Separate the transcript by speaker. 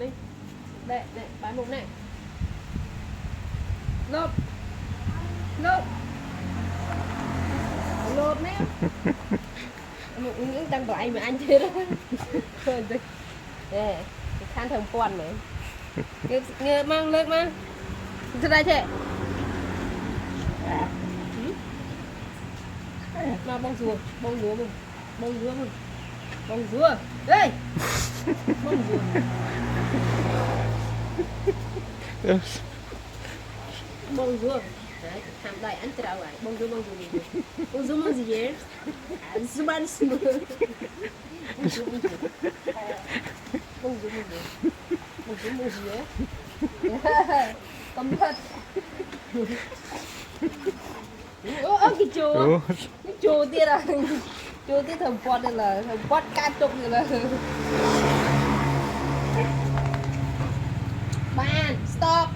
Speaker 1: đi. Đây, bài mục này. Lột. Lột. Lột nè. Những đang gọi mà anh chưa đó. Nè, khăn thầm quan mà. Nghe mang lên mang. Thật đây chị. Mà bông rùa mình. Bông rùa. Đây. Bông rùa. Bông rùa. Đấy, làm đầy ăn trào lại. Bông rùa gì? Bông rùa gì vậy? Zuban semua. Bông rùa ya. Tempat. Cái chô tiết à. Chô tiết thầm quạt đây là thầm quạt cát trục này là. Ban, stop.